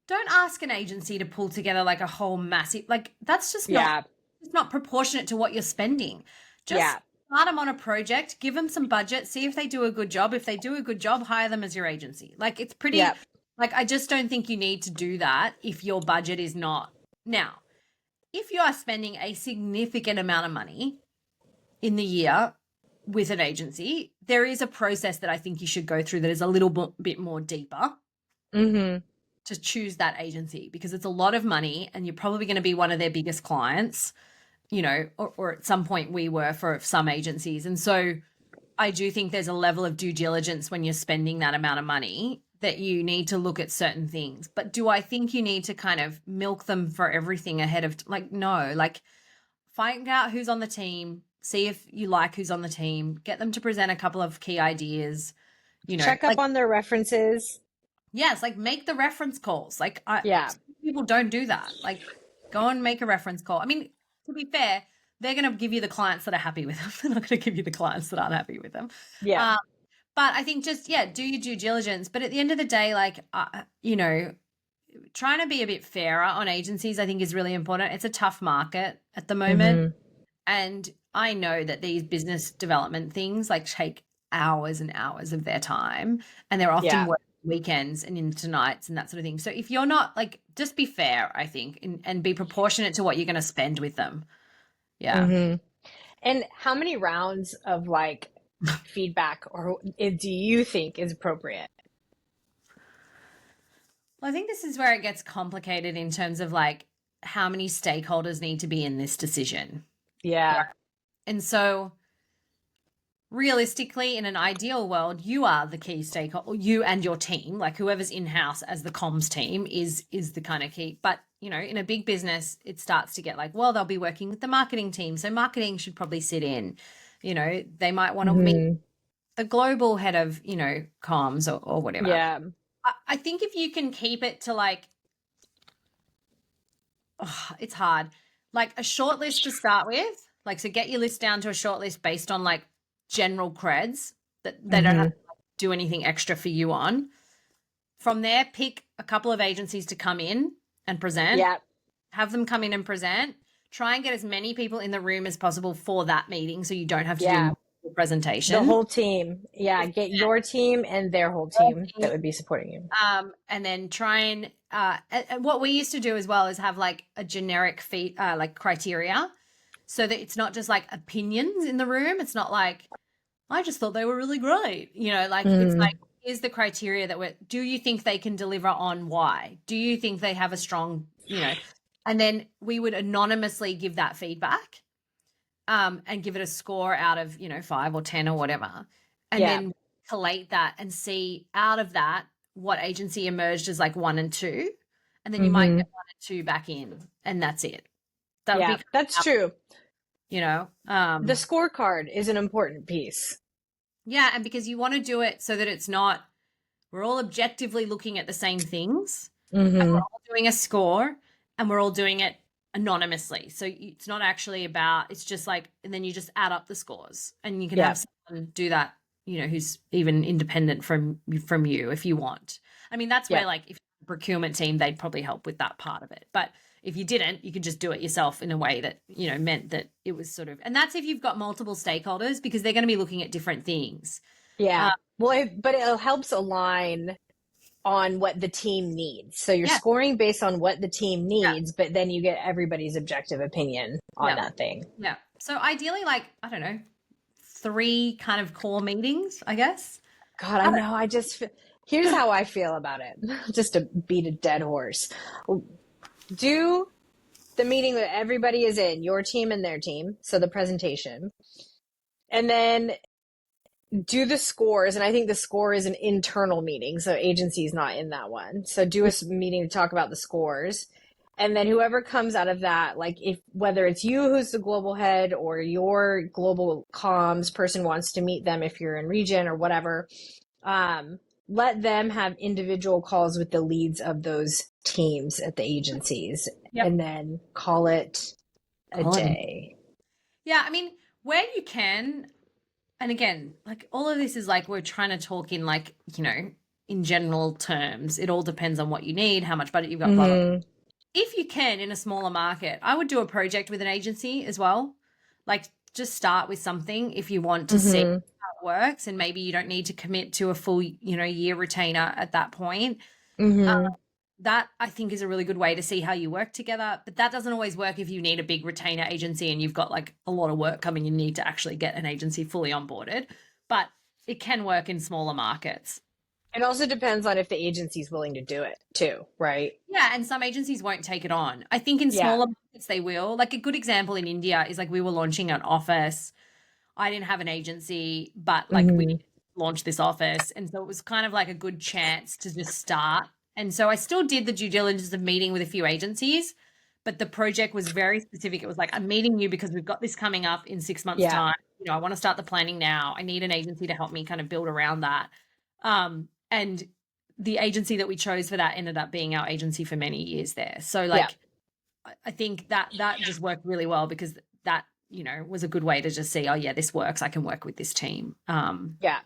don't ask an agency to pull together like a whole massive, like that's just not proportionate to what you're spending. Just start them on a project, give them some budget, see if they do a good job. If they do a good job, hire them as your agency. Like it's pretty, like I just don't think you need to do that if your budget is not. Now, if you are spending a significant amount of money in the year with an agency, there is a process that I think you should go through that is a little bit more deeper to choose that agency, because it's a lot of money and you're probably going to be one of their biggest clients, or at some point we were for some agencies. And so I do think there's a level of due diligence when you're spending that amount of money that you need to look at certain things. But do I think you need to kind of milk them for everything ahead of, like, no, like find out who's on the team, see if you like who's on the team, get them to present a couple of key ideas, check up on their references. Yes, like make the reference calls. Like people don't do that. Like go and make a reference call. I mean, to be fair, they're going to give you the clients that are happy with them. They're not going to give you the clients that aren't happy with them. Yeah. But I think just, do your due diligence. But at the end of the day, like, trying to be a bit fairer on agencies, I think is really important. It's a tough market at the moment. And I know that these business development things like take hours and hours of their time, and they're often working weekends and into nights and that sort of thing. So if you're not, like, just be fair, I think, and be proportionate to what you're going to spend with them. Yeah. And how many rounds of like feedback or do you think is appropriate? Well, I think this is where it gets complicated in terms of like how many stakeholders need to be in this decision. Yeah. And so realistically, in an ideal world, you are the key stakeholder, you and your team, like whoever's in-house as the comms team is the kind of key. But, you know, in a big business, it starts to get like, well, they'll be working with the marketing team. So marketing should probably sit in, you know, they might want to meet the global head of, you know, comms or whatever. Yeah. I think if you can keep it to like, it's hard, like a short list to start with, like, so get your list down to a short list based on like general creds that they don't have to do anything extra for you on. From there, pick a couple of agencies to come in and present. Yeah. Have them come in and present. Try and get as many people in the room as possible for that meeting so you don't have to do multiple presentations. The whole team. Yeah, get your team and their whole team that would be supporting you. And then try and what we used to do as well is have like a generic like criteria so that it's not just like opinions in the room. It's not like, I just thought they were really great. You know, like it's like, here's the criteria that do you think they can deliver on why? Do you think they have a strong, you know, and then we would anonymously give that feedback and give it a score out of, you know, 5 or 10 or whatever. And then collate that and see out of that what agency emerged as like 1 and 2. And then you might get 1 and 2 back in and that's it. That would be that's true. You know, the scorecard is an important piece. Yeah, and because you want to do it so that it's not, we're all objectively looking at the same things, and we're all doing a score, and we're all doing it anonymously. So it's not actually about, it's just like, and then you just add up the scores, and you can have someone do that, you know, who's even independent from you if you want. I mean, that's where like if you're a procurement team, they'd probably help with that part of it. But if you didn't, you could just do it yourself in a way that, you know, meant that it was sort of, and that's if you've got multiple stakeholders because they're going to be looking at different things. Yeah. Well, but it helps align on what the team needs. So you're scoring based on what the team needs, but then you get everybody's objective opinion on that thing. Yeah. So ideally, like, I don't know, 3 kind of core meetings, I guess. God, I know. Here's how I feel about it. Just to beat a dead horse. Do the meeting that everybody is in, your team and their team, so the presentation, and then do the scores. And I think the score is an internal meeting, so agency is not in that one. So do a meeting to talk about the scores, and then whoever comes out of that, like whether it's you who's the global head or your global comms person wants to meet them if you're in region or whatever, let them have individual calls with the leads of those teams at the agencies and then call it a day. Yeah, I mean, where you can, and again, like all of this is like we're trying to talk in like, you know, in general terms. It all depends on what you need, how much budget you've got, blah, blah, blah. If you can, in a smaller market, I would do a project with an agency as well. Like just start with something if you want to see how it works, and maybe you don't need to commit to a full, you know, year retainer at that point. That I think is a really good way to see how you work together, but that doesn't always work if you need a big retainer agency and you've got like a lot of work coming. You need to actually get an agency fully onboarded, but it can work in smaller markets. It also depends on if the agency is willing to do it too, right? Yeah, and some agencies won't take it on. I think in smaller markets they will. Like a good example in India is like we were launching an office. I didn't have an agency, but like we launched this office, and so it was kind of like a good chance to just start. And so I still did the due diligence of meeting with a few agencies, but the project was very specific. It was like, I'm meeting you because we've got this coming up in 6 months' time. You know, I want to start the planning now. I need an agency to help me kind of build around that. And the agency that we chose for that ended up being our agency for many years there. So like, I think that just worked really well because that, you know, was a good way to just see, oh yeah, this works. I can work with this team. Yeah.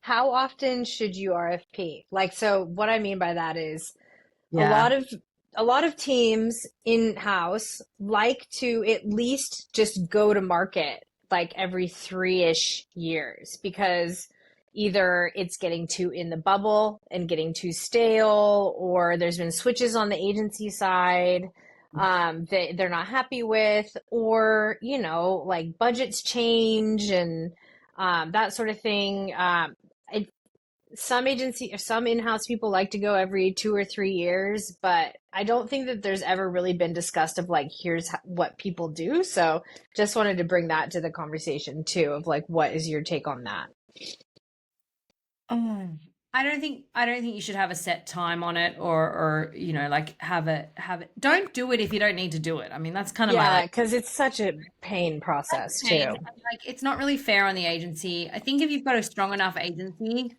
How often should you RFP? Like, so what I mean by that is a lot of teams in-house like to at least just go to market like every 3-ish years, because either it's getting too in the bubble and getting too stale, or there's been switches on the agency side that they're not happy with, or, you know, like budgets change and that sort of thing. some agency or some in-house people like to go every 2 or 3 years, but I don't think that there's ever really been discussed of like, here's what people do. So just wanted to bring that to the conversation too, of like, what is your take on that? Oh, I don't think you should have a set time on it, or like have it don't do it if you don't need to do it. I mean, that's kind of my Yeah, like because it's such a pain process pain. too. Like it's not really fair on the agency. I think if you've got a strong enough agency,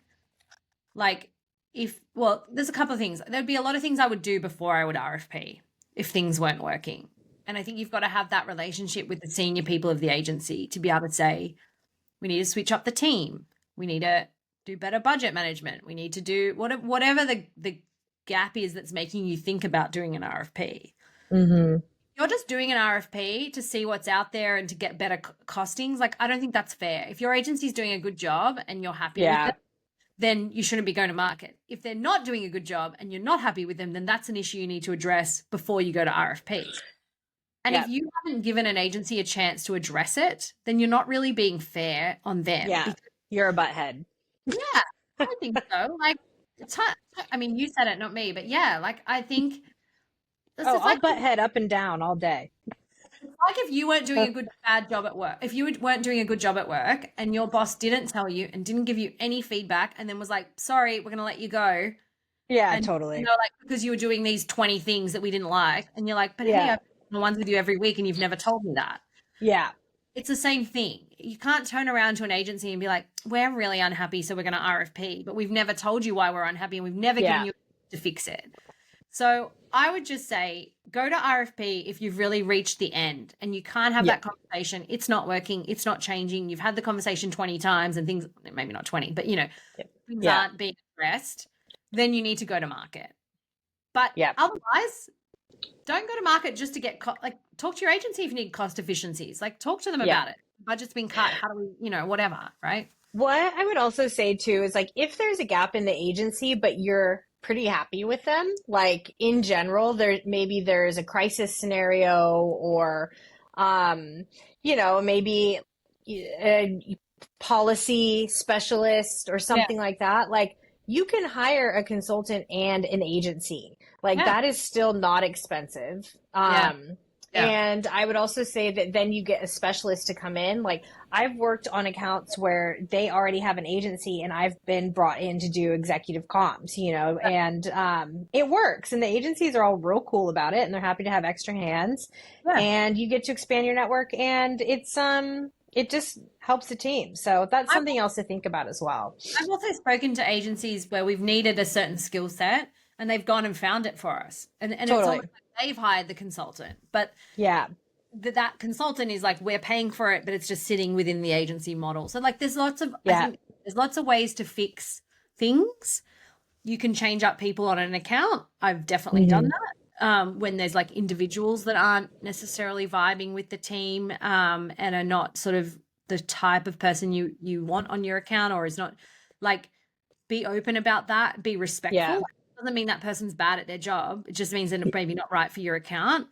like there's a couple of things. There'd be a lot of things I would do before I would RFP if things weren't working. And I think you've got to have that relationship with the senior people of the agency to be able to say, we need to switch up the team. We need to do better budget management. We need to do whatever the gap is that's making you think about doing an RFP. Mm-hmm. You're just doing an RFP to see what's out there and to get better costings. Like, I don't think that's fair. If your agency's doing a good job and you're happy with it, Yeah. then you shouldn't be going to market. If they're not doing a good job and you're not happy with them, then that's an issue you need to address before you go to RFP. And Yeah. if you haven't given an agency a chance to address it, then you're not really being fair on them. Yeah. You're a butthead. Yeah, I think so. Like, I mean, you said it, not me, but yeah, like I think this Oh, is I'll butt head up and down all day. like if you weren't doing a bad job at work, if you weren't doing a good job at work and your boss didn't tell you and didn't give you any feedback and then was like, sorry, we're going to let you go. Yeah, And, totally. like, because you were doing these 20 things that we didn't like. And you're like, but hey, Yeah. I've done the ones with you every week and you've never told me that. Yeah. It's the same thing. You can't turn around to an agency and be like, we're really unhappy, so we're going to RFP, but we've never told you why we're unhappy and we've never given you to fix it. So I would just say go to RFP if you've really reached the end and you can't have that conversation. It's not working. It's not changing. You've had the conversation 20 times and things, maybe not 20, but things aren't being addressed. Then you need to go to market. But otherwise, don't go to market just to get talk to your agency if you need cost efficiencies. Like, talk to them about it. Budget's been cut. How do we, whatever, right? What I would also say too is like, if there's a gap in the agency, but you're pretty happy with them, like in general, there's a crisis scenario, or maybe a policy specialist or something like that. Like, you can hire a consultant and an agency. Like, that is still not expensive. And I would also say that then you get a specialist to come in. Like, I've worked on accounts where they already have an agency and I've been brought in to do executive comms, and it works. And the agencies are all real cool about it and they're happy to have extra hands. And you get to expand your network, and it just helps the team. So that's something else to think about as well. I've also spoken to agencies where we've needed a certain skill set and they've gone and found it for us. And it's almost like they've hired the consultant. But that consultant is like, we're paying for it, but it's just sitting within the agency model. So like there's lots of I think there's lots of ways to fix things. You can change up people on an account. I've definitely done that. When there's like individuals that aren't necessarily vibing with the team and are not sort of the type of person you want on your account, or is not, like, be open about that, be respectful. It doesn't mean that person's bad at their job. It just means that it's maybe not right for your account,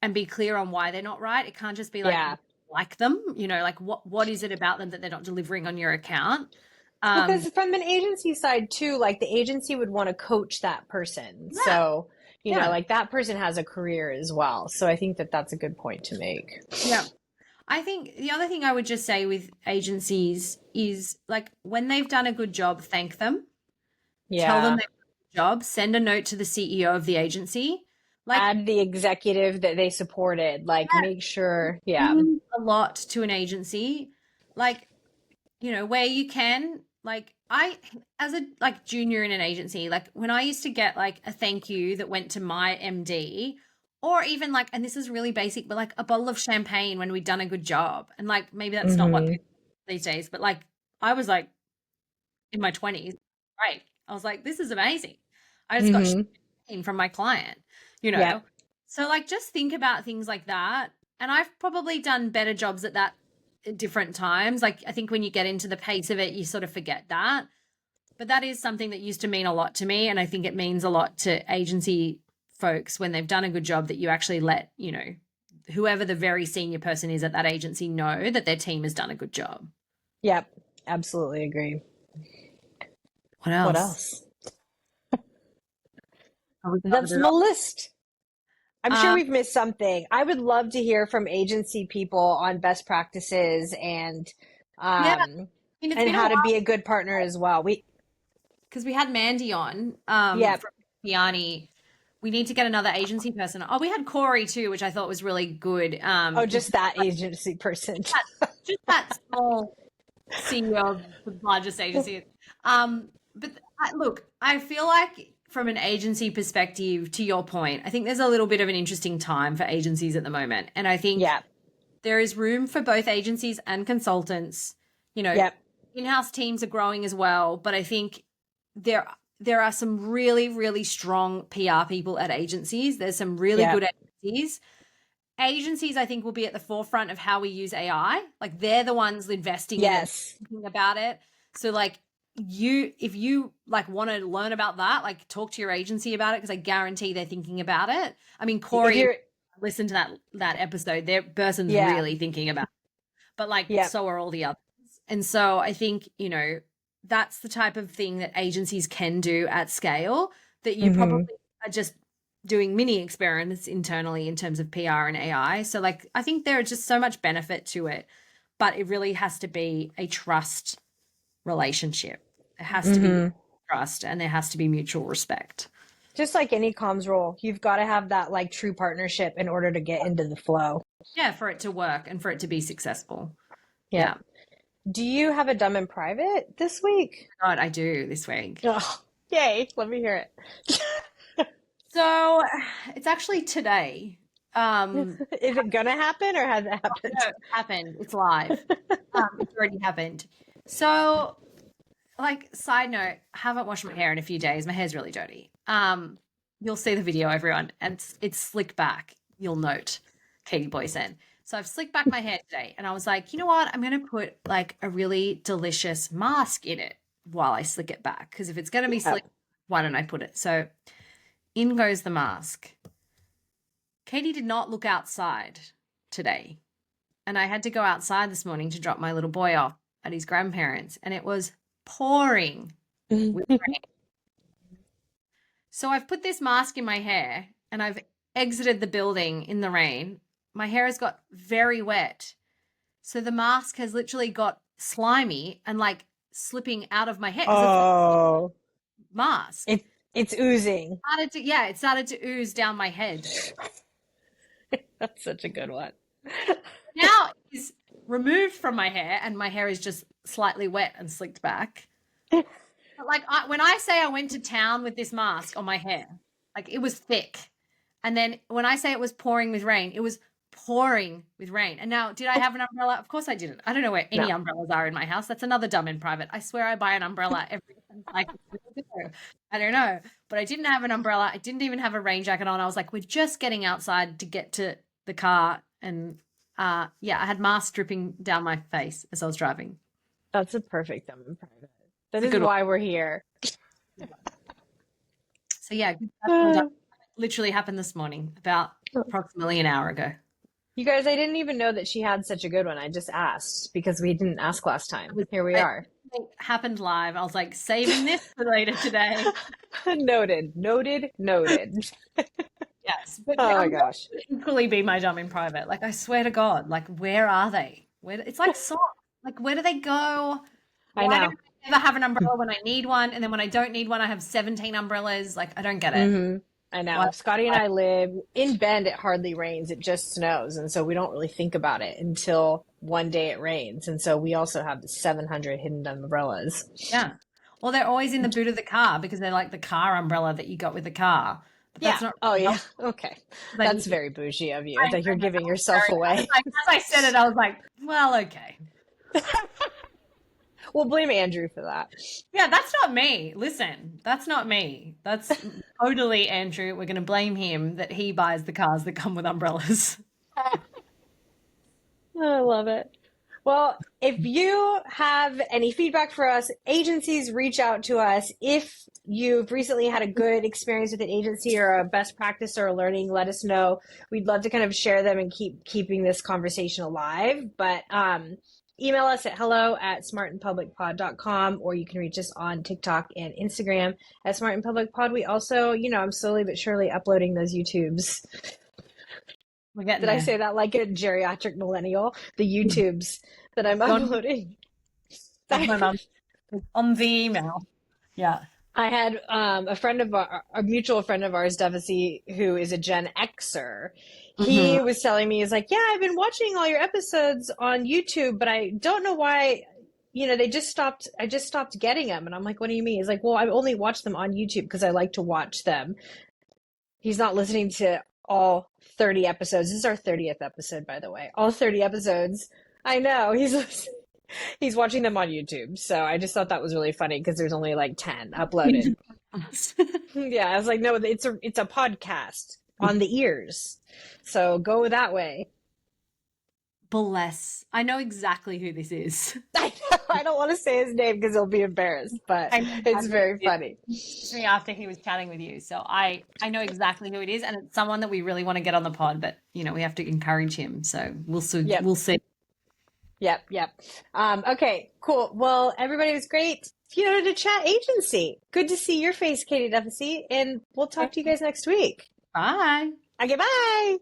and be clear on why they're not right. It can't just be like them, like what is it about them that they're not delivering on your account? Because from an agency side too, like the agency would want to coach that person. So, like that person has a career as well. So I think that that's a good point to make. Yeah. I think the other thing I would just say with agencies is, like, when they've done a good job, thank them. Tell them they've done a good job. Send a note to the CEO of the agency. Like, add the executive that they supported. Like, make sure, a lot to an agency. Like, where you can, like, I, as a junior in an agency, like when I used to get like a thank you that went to my MD, or even like, and this is really basic, but like a bottle of champagne when we'd done a good job. And like, maybe that's not what people do these days, but like, I was like in my 20s, right? I was like, this is amazing. I just got champagne from my client, So like, just think about things like that. And I've probably done better jobs at that at different times. Like, I think when you get into the pace of it, you sort of forget that. But that is something that used to mean a lot to me. And I think it means a lot to agency folks when they've done a good job, that you actually let, whoever the very senior person is at that agency know that their team has done a good job. Yep. Absolutely agree. What What else? else? Have we covered That's it my all? list. I'm sure we've missed something. I would love to hear from agency people on best practices Yeah, I um mean, it's and been a how to while be a good partner as well. because we had Mandy on Yeah. from Piani. We need to get another agency person. Oh, we had Corey too, which I thought was really good. Oh, In just that agency person. just that small CEO of the largest agency. But look, I feel like from an agency perspective, to your point, I think there's a little bit of an interesting time for agencies at the moment. And I think Yeah. there is room for both agencies and consultants. You know, Yep. in-house teams are growing as well, but I think there there are some really, really strong PR people at agencies. There's some really Yep. good agencies. Agencies, I think, will be at the forefront of how we use AI. Like they're the ones investing in it, Yes. thinking about it. So like if you like want to learn about that, like talk to your agency about it because I guarantee they're thinking about it. I mean, If Corey, you're listen to that episode. Their person's yeah. really thinking about it. But like Yep. so are all the others. And so I think, that's the type of thing that agencies can do at scale that you Mm-hmm. probably are just doing mini experiments internally in terms of PR and AI. So like I think there is just so much benefit to it, but it really has to be a trust relationship. It has to be Mm-hmm. trust and there has to be mutual respect. Just like any comms role, you've got to have that like true partnership in order to get into the flow. Yeah, for it to work and for it to be successful. Yep. Yeah. Do you have a dumb and private this week? God, I do this week. Oh, yay. Let me hear it. So it's actually today. Is it gonna happen or has it happened? No, it happened. It's live. It's already happened. So, like, side note, I haven't washed my hair in a few days. My hair's really dirty. You'll see the video, everyone, and it's slicked back. You'll note, Katie Boysen. So I've slicked back my hair today, and I was like, you know what? I'm gonna put like a really delicious mask in it while I slick it back because if it's gonna be slick, why don't I put it? So in goes the mask. Katie did not look outside today. And I had to go outside this morning to drop my little boy off at his grandparents, and it was pouring with rain. So I've put this mask in my hair and I've exited the building in the rain. My hair has got very wet. So the mask has literally got slimy and like slipping out of my hair because it's Oh, a mask. it's oozing. It started to ooze down my head. That's such a good one. Now it's removed from my hair and my hair is just slightly wet and slicked back. But like when I say I went to town with this mask on my hair, like it was thick. And then when I say it was pouring with rain, it was pouring with rain. And now, did I have an umbrella? Of course I didn't. I don't know where any No. umbrellas are in my house. That's another dumb in private. I swear I buy an umbrella every like I don't know. But I didn't have an umbrella. I didn't even have a rain jacket on. I was like, we're just getting outside to get to the car. And I had mask dripping down my face as I was driving. That's a perfect dumb and private. That It's a is good why we're here. So yeah, that literally happened this morning, about approximately an hour ago. You guys, I didn't even know that she had such a good one. I just asked because we didn't ask last time. Here we are. It happened live. I was like, saving this for later today. Noted. Yes. But Oh my gosh. equally be my dumb in private. Like, I swear to God, like, where are they? It's like socks. Like, where do they go? I Why know. don't I ever have an umbrella when I need one? And then when I don't need one, I have 17 umbrellas. Like, I don't get it. I know. Why- Scotty and I live in Bend. It hardly rains. It just snows. And so we don't really think about it until one day it rains. And so we also have the 700 hidden umbrellas. Yeah. Well, they're always in the boot of the car because they're like the car umbrella that you got with the car. But that's not Oh, really yeah. helpful. Okay. Like, That's very bougie of you I that you're know. giving yourself away. Like, as I said it, I was like, well, okay. We'll blame Andrew for that. Yeah, that's not me. Listen, that's not me. That's totally Andrew. We're going to blame him that he buys the cars that come with umbrellas. I love it. Well, if you have any feedback for us, agencies, reach out to us. If you've recently had a good experience with an agency or a best practice or a learning, let us know. We'd love to kind of share them and keeping this conversation alive. But email us at hello@smartandpublicpod.com, or you can reach us on TikTok and Instagram at Smart and Public Pod. We also, I'm slowly but surely uploading those YouTubes. We're getting Did there. I say that like a geriatric millennial? The YouTubes that I'm uploading. My mum on the email. Yeah. I had a mutual friend of ours, Devasy, who is a Gen Xer. He was telling me, he's like, yeah, I've been watching all your episodes on YouTube, but I don't know why, I just stopped getting them. And I'm like, what do you mean? He's like, well, I only watch them on YouTube because I like to watch them. He's not listening to all 30 episodes. This is our 30th episode, by the way. All 30 episodes. I know. He's watching them on YouTube. So I just thought that was really funny because there's only like 10 uploaded. Yeah, I was like, no, it's a podcast on the ears. So go that way. Bless. I know exactly who this is. I know. I don't want to say his name because he'll be embarrassed, but it's very funny. Me after he was chatting with you. So I know exactly who it is, and it's someone that we really want to get on the pod, but we have to encourage him. So we'll see. Yep. We'll see. Yep. Okay, cool. Well, everybody was great. To Chat Agency. Good to see your face, Katie Duffy, and we'll talk to you guys next week. Bye. Okay, bye.